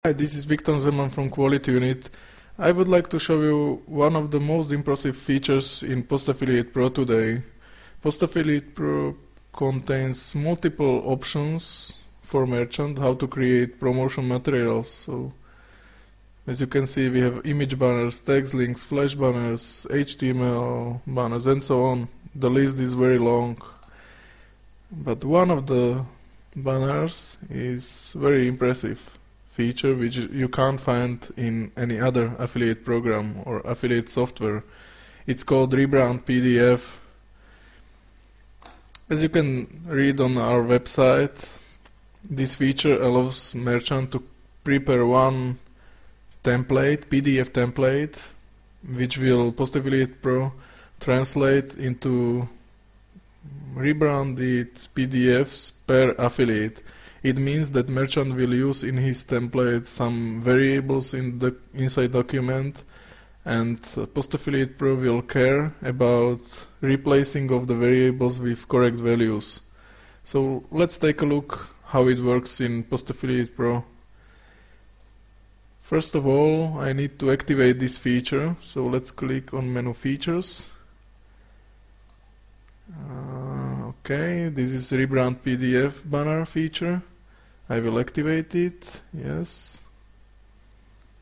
Hi, this is Viktor Zeman from Quality Unit. I would like to show you one of the most impressive features in Post Affiliate Pro today. Post Affiliate Pro contains multiple options for merchant how to create promotion materials. So, as you can see, we have image banners, text links, flash banners, HTML banners, and so on. The list is very long. But one of the banners is very impressive feature which you can't find in any other affiliate program or affiliate software. It's called Rebrand PDF. As you can read on our website, this feature allows merchant to prepare one template, PDF template, which will Post Affiliate Pro translate into rebranded PDFs per affiliate. It means that merchant will use in his template some variables in the inside document, and Post Affiliate Pro will care about replacing of the variables with correct values. So let's take a look how it works in Post Affiliate Pro. First of all, I need to activate this feature, so let's click on Menu Features. Okay, this is Rebrand PDF banner feature. I will activate it. Yes.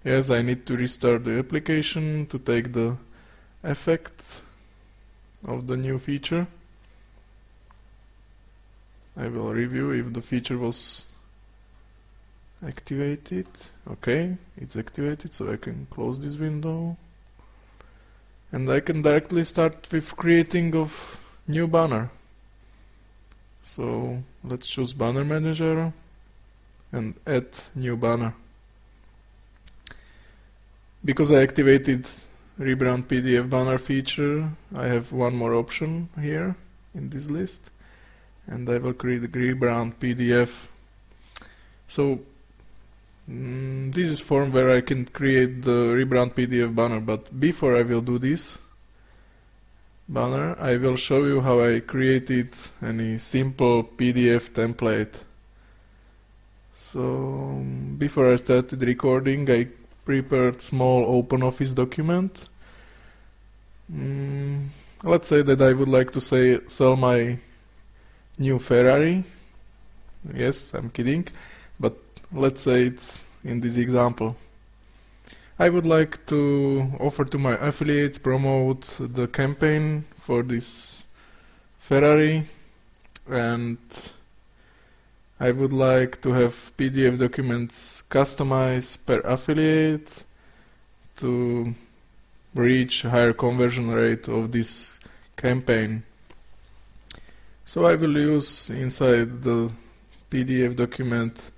Yes, I need to restart the application to take the effect of the new feature. I will review if the feature was activated. Okay, it's activated, so I can close this window. And I can directly start with creating of new banner. So let's choose Banner Manager and add new banner. Because I activated Rebrand PDF banner feature, I have one more option here in this list, and I will create the Rebrand PDF. So this is form where I can create the Rebrand PDF banner, but before I will do this banner, I will show you how I created any simple PDF template. So before I started recording, I prepared small OpenOffice document. Let's say that I would like to sell my new Ferrari. Yes, I'm kidding, but let's say it's in this example. I would like to offer to my affiliates, promote the campaign for this Ferrari, and I would like to have PDF documents customized per affiliate to reach higher conversion rate of this campaign. So I will use inside the PDF document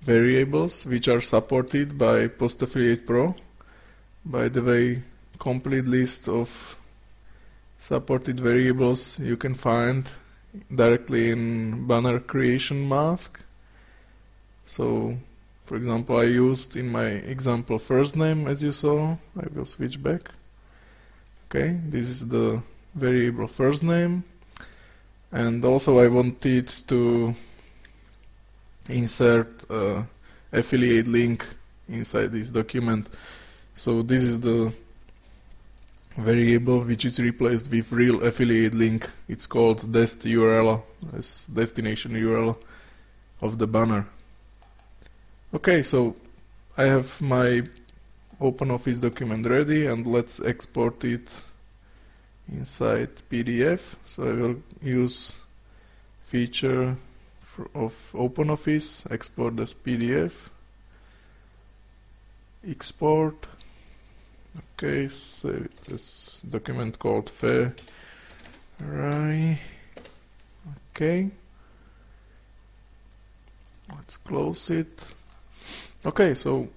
variables which are supported by Post Affiliate Pro. By the way, complete list of supported variables you can find directly in banner creation mask. So, for example, I used in my example first name, as you saw. I will switch back. Okay, this is the variable first name, and also I wanted to insert affiliate link inside this document. So this is the variable which is replaced with real affiliate link. It's called dest URL, as destination URL of the banner. Okay, so I have my OpenOffice document ready, and let's export it inside PDF. So I will use feature of OpenOffice, export as PDF, export. Okay, so this document called Ferrari. Okay, let's close it. Okay, so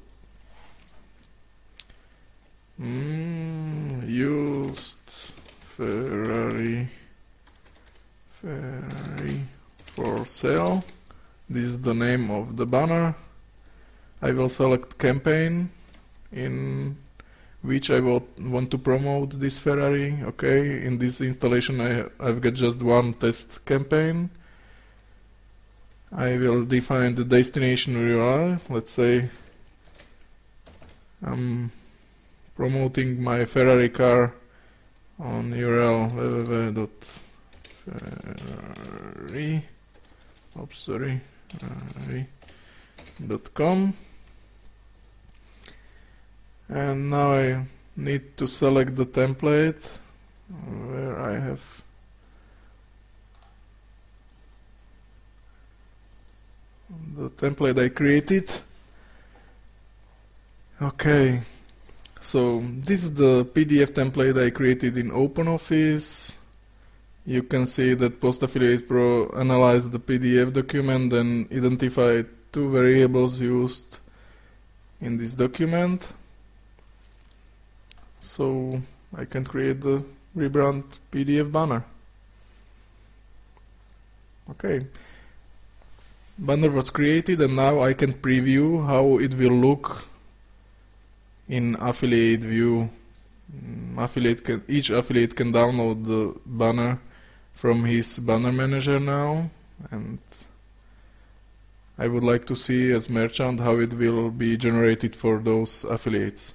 used Ferrari for sale. This is the name of the banner. I will select campaign in which I want to promote this Ferrari. Okay, in this installation I've got just one test campaign. I will define the destination URL, let's say I'm promoting my Ferrari car on URL www.ferrari.com, and now I need to select the template where I have the template I created. Okay, so this is the PDF template I created in OpenOffice. You can see that Post Affiliate Pro analyzed the PDF document and identified two variables used in this document. So I can create the rebrand PDF banner. Okay, banner was created, and now I can preview how it will look in affiliate view. Each affiliate can download the banner from his banner manager now, and I would like to see as merchant how it will be generated for those affiliates.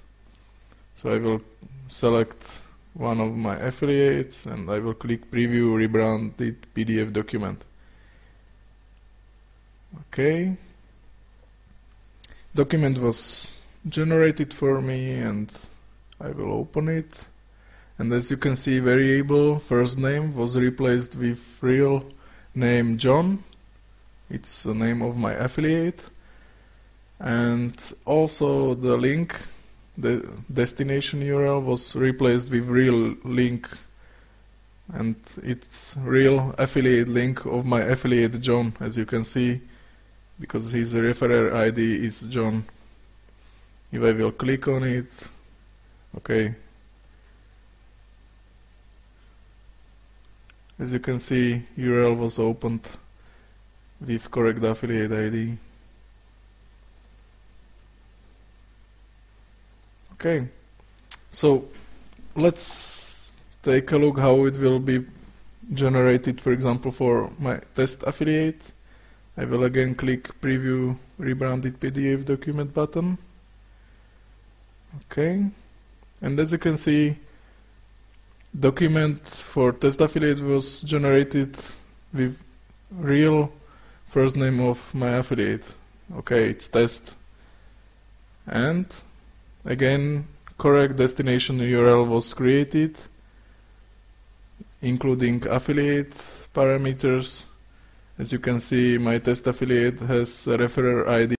So I will select one of my affiliates and I will click preview rebranded PDF document. Okay, document was generated for me and I will open it, and as you can see, variable first name was replaced with real name John. It's the name of my affiliate, and also the link, the destination URL, was replaced with real link, and it's real affiliate link of my affiliate John, as you can see, because his referrer ID is John. If I will click on it, okay, as you can see, URL was opened with correct affiliate ID. Okay, so let's take a look how it will be generated, for example, for my test affiliate. I will again click preview rebranded PDF document button. Okay, and as you can see, document for test affiliate was generated with real first name of my affiliate. Okay, it's test, and again correct destination URL was created, including affiliate parameters. As you can see, my test affiliate has a referrer ID